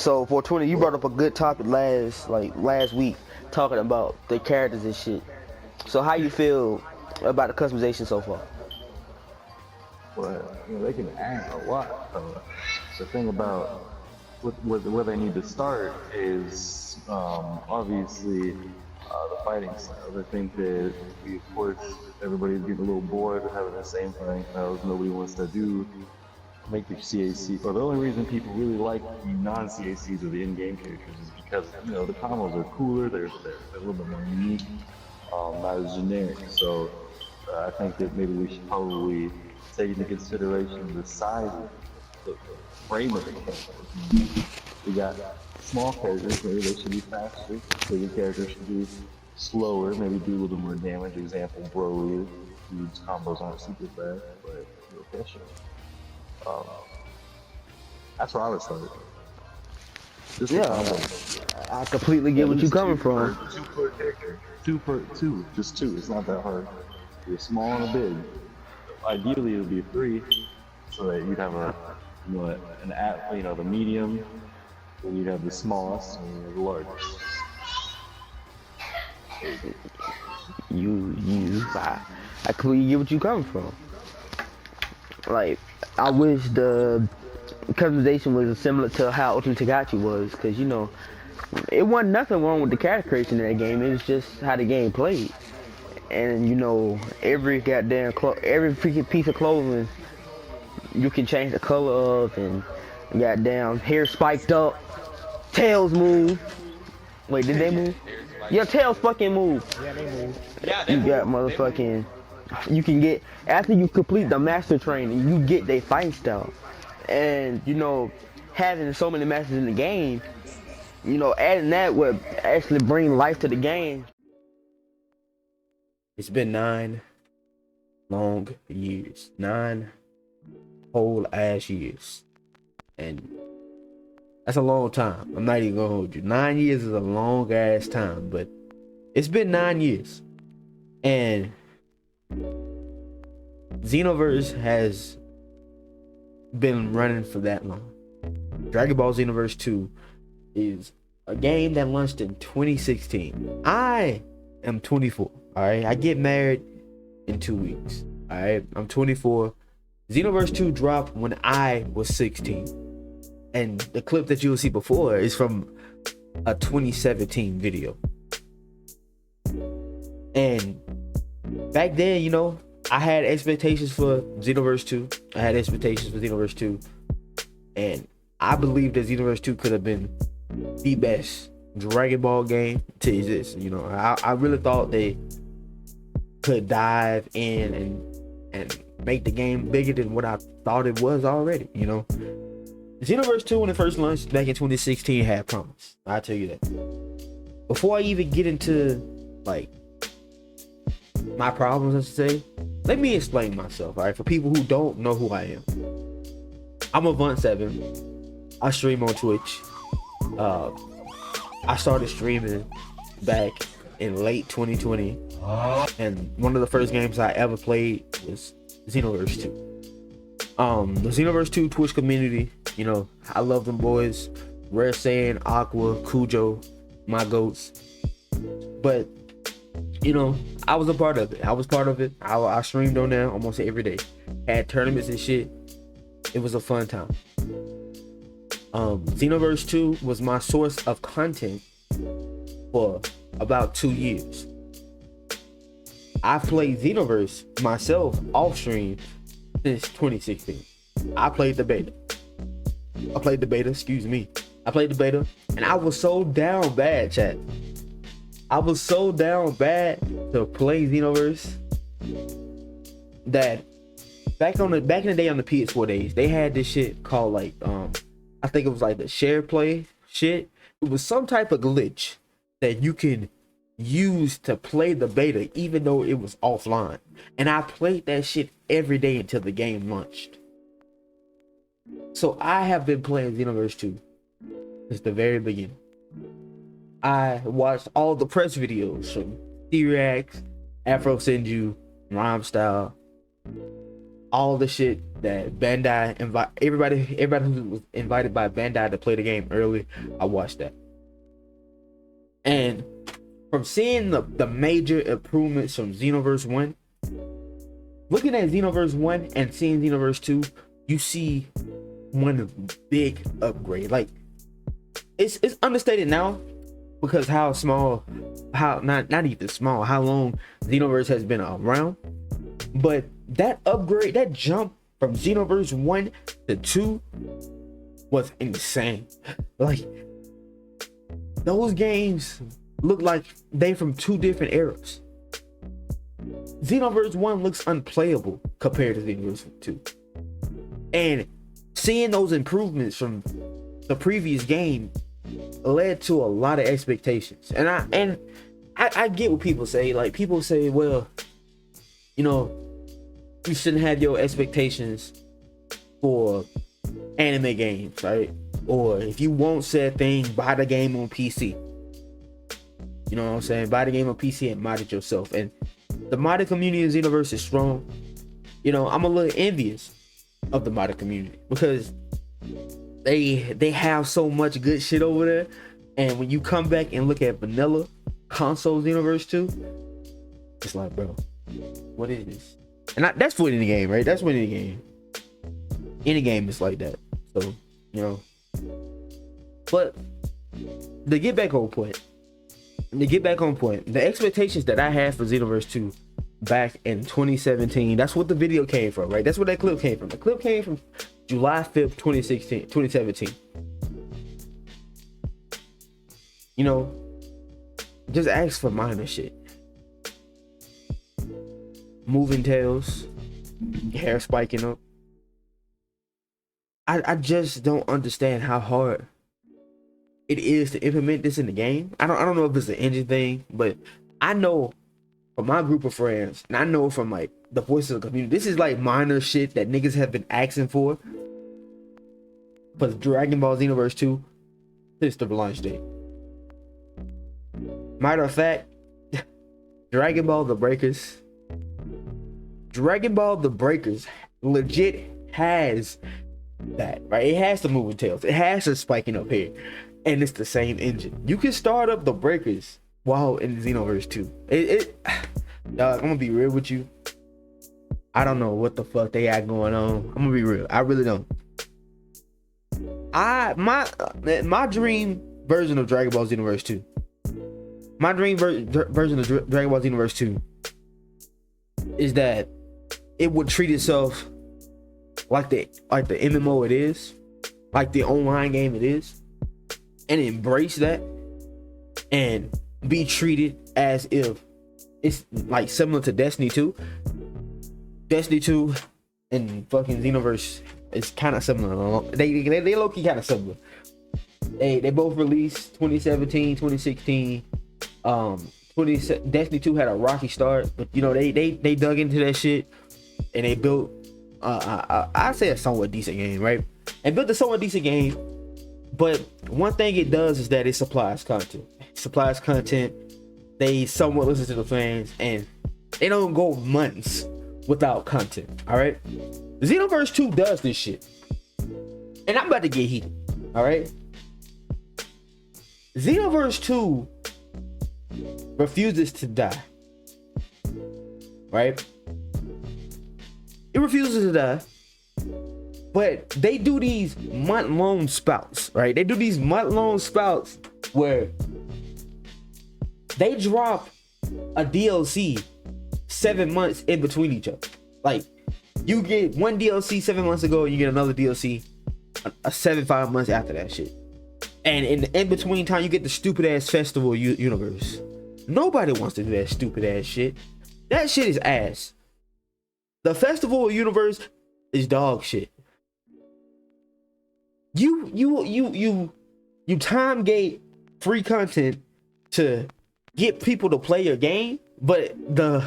So for 20, you brought up a good topic last week, talking about the characters and shit. So how you feel about the customization so far? But they can add a lot. The thing about where they need to start is obviously the fighting styles. I think that of course, everybody's getting a little bored of having the same fighting styles. Nobody wants to do make the CAC. Or the only reason people really like the non-CACs or the in-game characters is because the combos are cooler. They're a little bit more unique, not as generic. So I think that maybe we should probably take into consideration the size of the frame of the character. We got small characters, maybe they should be faster. Bigger characters should be slower, maybe do a little more damage. Example, Broly, whose combos aren't super fast, but real efficient. That's where I would start. Just Yeah, I completely get what you're coming from. Two per character. Two. Just two. It's not that hard. You're small and a big. Ideally, it would be three, so that you'd have the medium, then you'd have the smallest, and you'd have the largest. I completely get what you're coming from. Like, I wish the customization was similar to how Ultimate Tagachi was, because it wasn't nothing wrong with the character creation in that game. It was just how the game played. And every freaking piece of clothing you can change the color of, and goddamn hair spiked up, tails move. Wait, did they move? Your tails fucking move. Yeah, they move. You got motherfucking. You can get, after you complete the master training, you get their fight style. And having so many masters in the game, adding that would actually bring life to the game. It's been 9 long years. 9 whole ass years. And that's a long time. I'm not even gonna hold you. 9 years is a long ass time, but it's been 9 years. And Xenoverse has been running for that long. Dragon Ball Xenoverse 2 is a game that launched in 2016. I am 24. Alright, I get married in 2 weeks. Alright, I'm 24. Xenoverse 2 dropped when I was 16. And the clip that you'll see before is from a 2017 video. And back then, I had expectations for Xenoverse 2. I had expectations for Xenoverse 2. And I believe that Xenoverse 2 could have been the best Dragon Ball game to exist. I really thought they could dive in and make the game bigger than what I thought it was already. Xenoverse 2, when it first launched back in 2016, had promise. I'll tell you that. Before I even get into my problems, let's say, let me explain myself. Alright, for people who don't know who I am, I'm Avant7. I stream on Twitch. I started streaming back in late 2020, and one of the first games I ever played was Xenoverse 2. The Xenoverse 2 Twitch community, I love them boys. Rare Saiyan, Aqua, Cujo, my goats. But I was a part of it. I streamed on there almost every day. Had tournaments and shit. It was a fun time. Xenoverse 2 was my source of content for about 2 years. I played Xenoverse myself off stream since 2016. I played the beta, and I was so down bad, chat. I was so down bad to play Xenoverse that back in the day on the PS4 days, they had this shit called I think it was the share play shit. It was some type of glitch that you can use to play the beta even though it was offline. And I played that shit every day until the game launched. So I have been playing Xenoverse 2 since the very beginning. I watched all the press videos from T-Rex, Afro Senju, Rhyme Style, all the shit that Bandai everybody who was invited by Bandai to play the game early, I watched that. And from seeing the major improvements from Xenoverse 1, looking at Xenoverse 1 and seeing Xenoverse 2, you see one big upgrade. Like, it's understated now because how small, how not even small, how long Xenoverse has been around. But that upgrade, that jump from Xenoverse 1 to 2 was insane. Like, those games look like they from two different eras. Xenoverse 1 looks unplayable compared to Xenoverse 2. And seeing those improvements from the previous game led to a lot of expectations. And I get what people say. Like, people say, well, you know, you shouldn't have your expectations for anime games, right? Or if you want said thing, buy the game on PC. You know what I'm saying? Buy the game on PC and mod it yourself. And the modded community in Xenoverse is strong. You know, I'm a little envious of the modded community because they have so much good shit over there. And when you come back and look at vanilla console Xenoverse 2, it's like, bro, what is this? And that's winning the game, right? That's winning the game. Any game is like that. So, you know. But to get back on point, the expectations that I had for Xenoverse 2 back in 2017, that's what the video came from, right? That's where that clip came from. The clip came from July 5th, 2017. You know, just ask for minor shit. Moving tails, hair spiking up. I just don't understand how hard it is to implement this in the game. I don't know if it's an engine thing, but I know from my group of friends, and I know from like the voices of the community, this is like minor shit that niggas have been asking for Dragon Ball Xenoverse 2 since the launch date. Matter of fact, Dragon Ball The Breakers legit has that, right? It has the moving tails, it has the spiking up here, and it's the same engine. You can start up the breakers while in Xenoverse 2. Dog, I'm gonna be real with you, I don't know what the fuck they got going on. I'm gonna be real, I really don't. My dream version of Dragon Ball Xenoverse 2, my dream version of Dragon Ball Xenoverse 2 is that it would treat itself like the MMO it is, like the online game it is, and embrace that and be treated as if it's like similar to Destiny 2. Destiny 2 and fucking Xenoverse is kind of similar. They low-key kind of similar. They both released 2017, 2016. Destiny 2 had a rocky start, but you know they dug into that shit and they built I'd say a somewhat decent game, right? And built a somewhat decent game, but one thing it does is that it supplies content. They somewhat listen to the fans, and they don't go months without content. All right, Xenoverse 2 does this shit, and I'm about to get heated. All right, Xenoverse 2 refuses to die, right? It refuses to die, but they do these month-long spouts, right? They do these month-long spouts where they drop a DLC 7 months in between each other. Like, you get one DLC 7 months ago, and you get another DLC 5 months after that shit. And in the in-between time, you get the stupid-ass festival universe. Nobody wants to do that stupid-ass shit. That shit is ass. The festival universe is dog shit. You time gate free content to get people to play your game, but the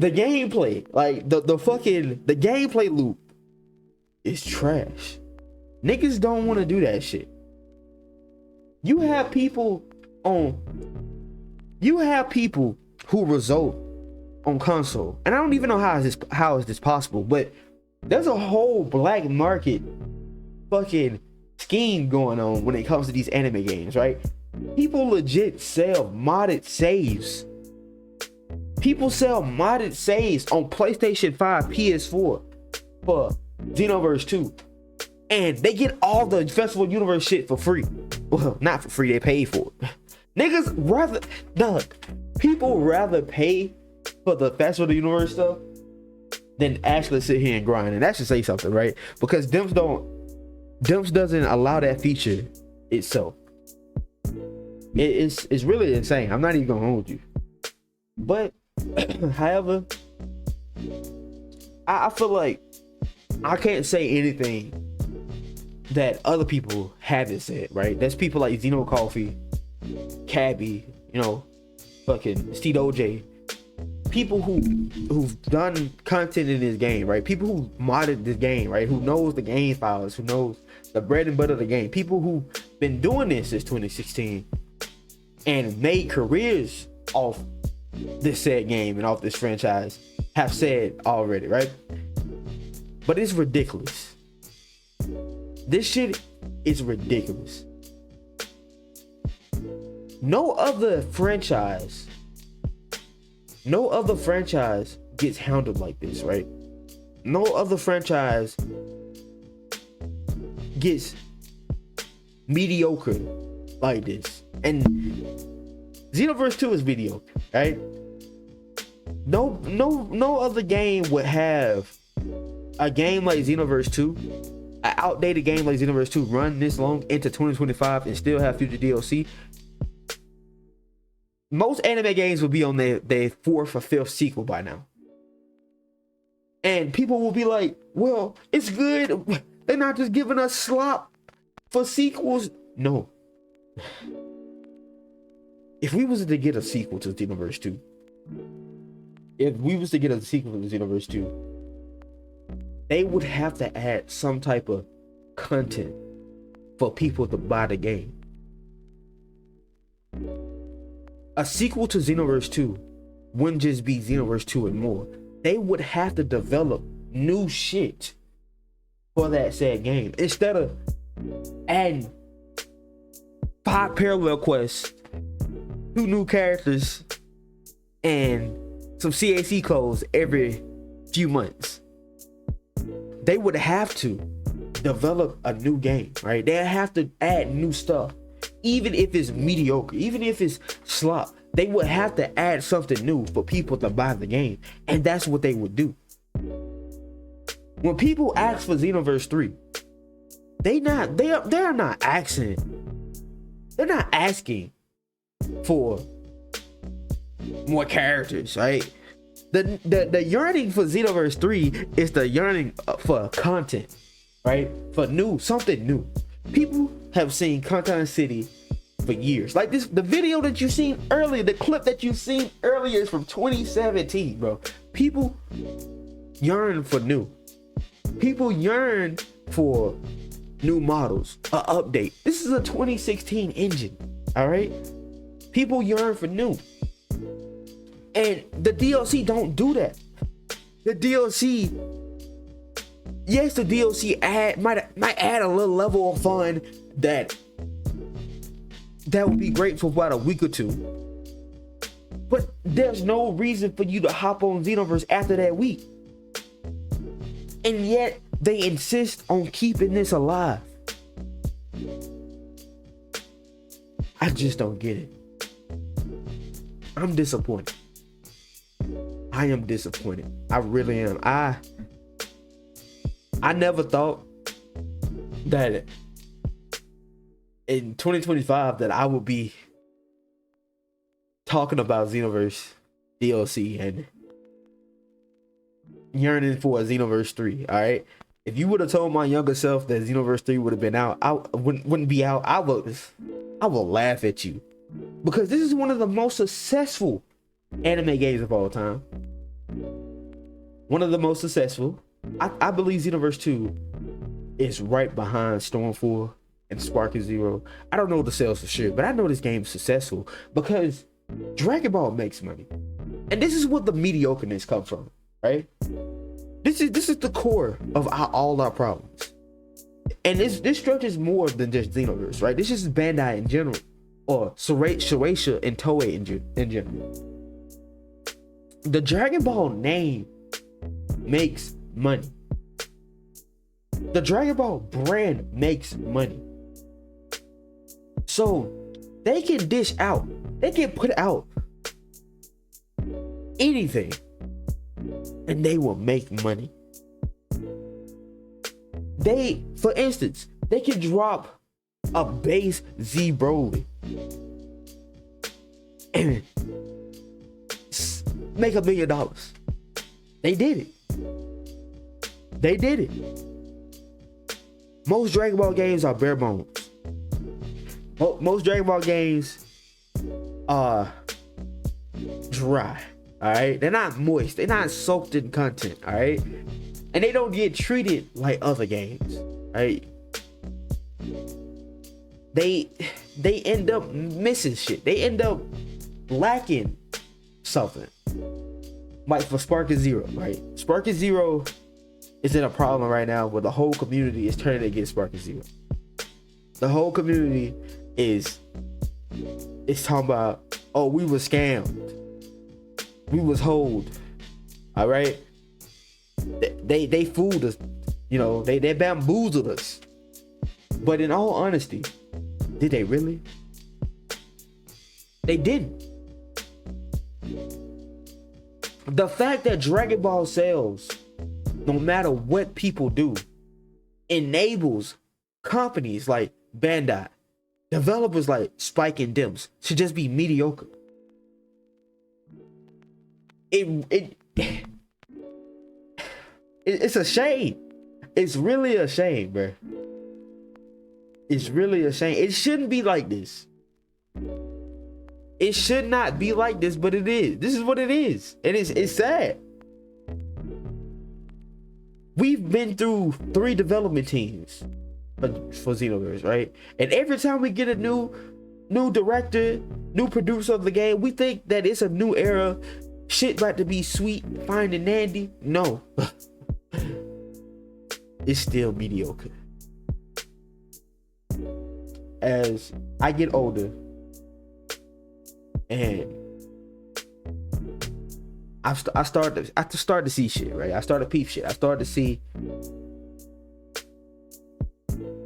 gameplay, like the gameplay loop is trash. Niggas don't want to do that shit. You have people who result on console. And I don't even know how is this possible, but there's a whole black market fucking scheme going on when it comes to these anime games, right? People legit sell modded saves. People sell modded saves on PlayStation 5, PS4 for Xenoverse 2. And they get all the Festival Universe shit for free. Well, not for free, they pay for it. Niggas rather, people rather pay for the Festival Universe stuff than actually sit here and grind. And that should say something, right? Because Dimps doesn't allow that feature itself. It's really insane. I'm not even gonna hold you. But however, I feel like I can't say anything that other people haven't said, right? That's people like Zeno Coffee, Cabby, you know, fucking Steve OJ. People who've done content in this game, right? People who modded this game, right? Who knows the game files, who knows the bread and butter of the game. People who've been doing this since 2016 and made careers off this said game and off this franchise have said already, right? But it's ridiculous. This shit is ridiculous. No other franchise gets handled like this, right? No other franchise gets mediocre like this. And Xenoverse 2 is mediocre, right? No other game would have a game like Xenoverse 2, an outdated game like Xenoverse 2, run this long into 2025 and still have future DLC. Most anime games will be on their fourth or fifth sequel by now. And people will be like, well, it's good. They're not just giving us slop for sequels. No. If we was to get a sequel to Xenoverse 2, they would have to add some type of content for people to buy the game. A sequel to Xenoverse 2 wouldn't just be Xenoverse 2 and more. They would have to develop new shit for that said game. Instead of adding 5 parallel quests, 2 new characters, and some CAC codes every few months. They would have to develop a new game, right? They have to add new stuff. Even if it's mediocre, even if it's slop, they would have to add something new for people to buy the game. And that's what they would do. When people ask for Xenoverse 3, they're not asking for more characters, right? The yearning for Xenoverse 3 is the yearning for content, right? For something new. People have seen Content City for years. Like the video that you seen earlier, the clip that you seen earlier is from 2017, bro. People yearn for new. People yearn for new models, an update. This is a 2016 engine, all right? People yearn for new. And the DLC don't do that. The DLC, yes, the DLC might add a little level of fun that would be great for about a week or two. But there's no reason for you to hop on Xenoverse after that week. And yet they insist on keeping this alive. I just don't get it. I'm disappointed. I am disappointed. I really am. I never thought that in 2025 that I would be talking about Xenoverse DLC and yearning for a Xenoverse 3. All right. If you would have told my younger self that Xenoverse 3 would have been out, I wouldn't be out. I will laugh at you, because this is one of the most successful anime games of all time. One of the most successful. I believe Xenoverse 2 is right behind Stormfall and Sparking Zero. I don't know the sales for sure, but I know this game is successful because Dragon Ball makes money. And this is what the mediocreness comes from, right? This is the core of all our problems. And this stretches more than just Xenoverse, right? This is Bandai in general, or Shueisha and Toei in general. The Dragon Ball name makes money. The Dragon Ball brand makes money. So they can dish out, they can put out anything and they will make money. For instance, they can drop a base Z Broly and make $1 million. They did it. Most Dragon Ball games are bare bones. Most Dragon Ball games are dry. All right, they're not moist. They're not soaked in content. All right, and they don't get treated like other games. Right? They end up missing shit. They end up lacking something. Like for Spark and Zero, right? Spark and Zero is in a problem right now where the whole community is turning against Spark and Zero. The whole community is talking about, oh, we were scammed. We was hold. All right. They fooled us. You know, they bamboozled us. But in all honesty, did they really? They didn't. The fact that Dragon Ball sells, no matter what people do, enables companies like Bandai, developers like Spike and Dimps to just be mediocre. It's a shame. It's really a shame, bro. It's really a shame. It shouldn't be like this. It should not be like this, but it is. This is what it is. And it's sad. We've been through 3 development teams for Xenoverse, right? And every time we get a new director, new producer of the game, we think that it's a new era. Shit about to be sweet, fine, and dandy. No. It's still mediocre. As I get older, and I start to see shit, right? I start to peep shit. I start to see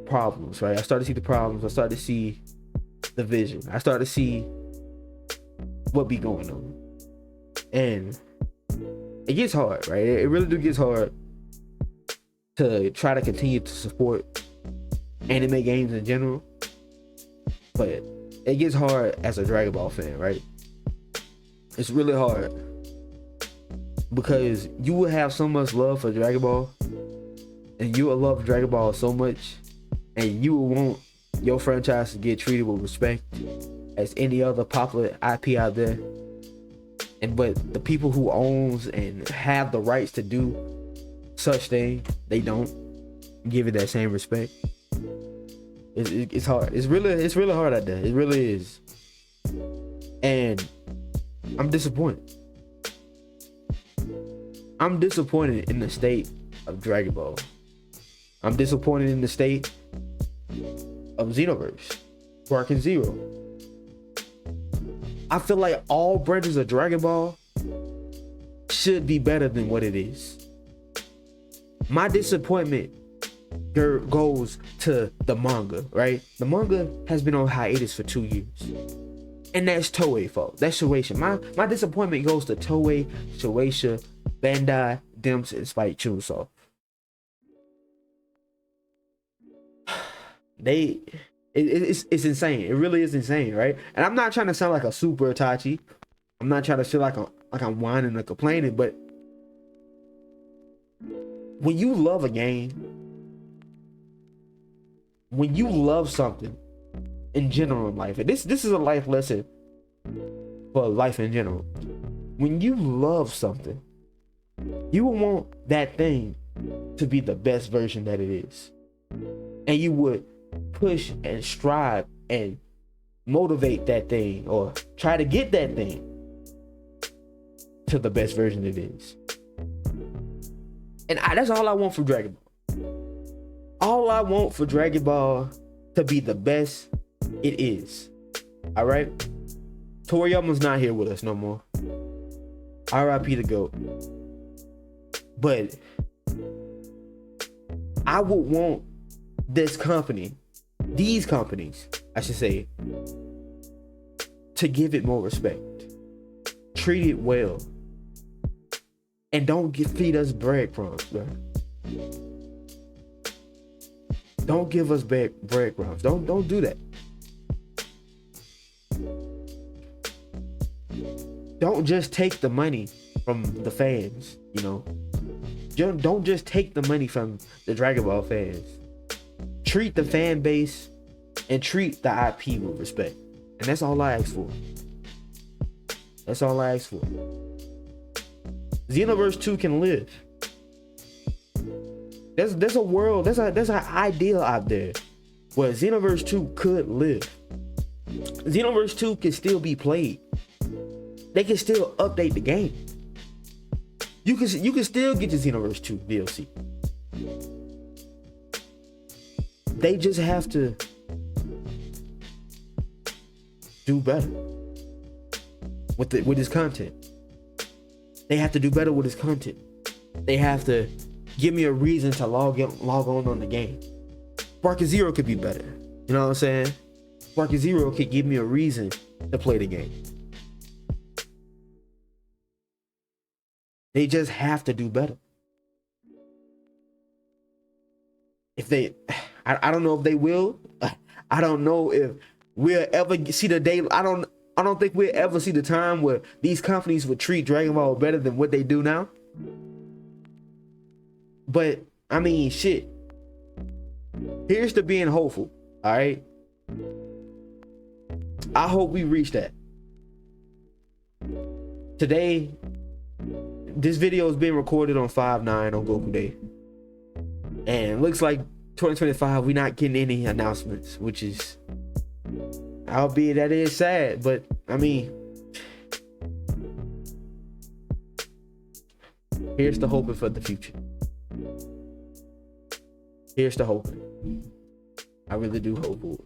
problems, right? I start to see the problems. I start to see the vision. I start to see what be going on. And it gets hard, right? It really do gets hard to try to continue to support anime games in general. But it gets hard as a Dragon Ball fan, right? It's really hard. Because you will have so much love for Dragon Ball. And you will love Dragon Ball so much. And you will want your franchise to get treated with respect as any other popular IP out there. But the people who owns and have the rights to do such thing, they don't give it that same respect. It's hard. It's really hard out there. It really is. And I'm disappointed. I'm disappointed in the state of Dragon Ball. I'm disappointed in the state of Xenoverse, Spark and Zero. I feel like all branches of Dragon Ball should be better than what it is. My disappointment goes to the manga, right? The manga has been on hiatus for 2 years. And that's Toei fault. That's Shueisha. My disappointment goes to Toei, Shueisha, Bandai, Dimps, and Spike Chunsoft. It's insane. It really is insane, right? And I'm not trying to sound like a super Itachi. I'm not trying to feel like I'm whining or complaining, but when you love a game, when you love something in general in life, and this is a life lesson for life in general. When you love something, you will want that thing to be the best version that it is. And you would push and strive and motivate that thing or try to get that thing to the best version it is. And that's all I want for Dragon Ball. All I want for Dragon Ball to be the best it is. All right? Toriyama's not here with us no more. R.I.P. the GOAT. But I would want these companies, I should say, to give it more respect. Treat it well. And don't feed us breadcrumbs, bro. Don't give us breadcrumbs. Don't do that. Don't just take the money from the fans, you know. Don't just take the money from the Dragon Ball fans. Treat the fan base and treat the IP with respect. And that's all I ask for. That's all I ask for. Xenoverse 2 can live. There's a world, there's an ideal out there where Xenoverse 2 could live. Xenoverse 2 can still be played. They can still update the game. You can still get the Xenoverse 2 DLC. They just have to do better with his content. They have to do better with his content. They have to give me a reason to log on the game. Sparking Zero could be better. You know what I'm saying? Sparking Zero could give me a reason to play the game. They just have to do better. If they, I don't know if they will. I don't know if we'll ever see the day. I don't think we'll ever see the time where these companies would treat Dragon Ball better than what they do now. But I mean, shit. Here's to being hopeful. All right. I hope we reach that. Today, this video is being recorded on 5/9 on Goku Day. And it looks like 2025, we're not getting any announcements, which is, albeit that is sad, but I mean, here's the hoping for the future. Here's the hoping. I really do hope for it.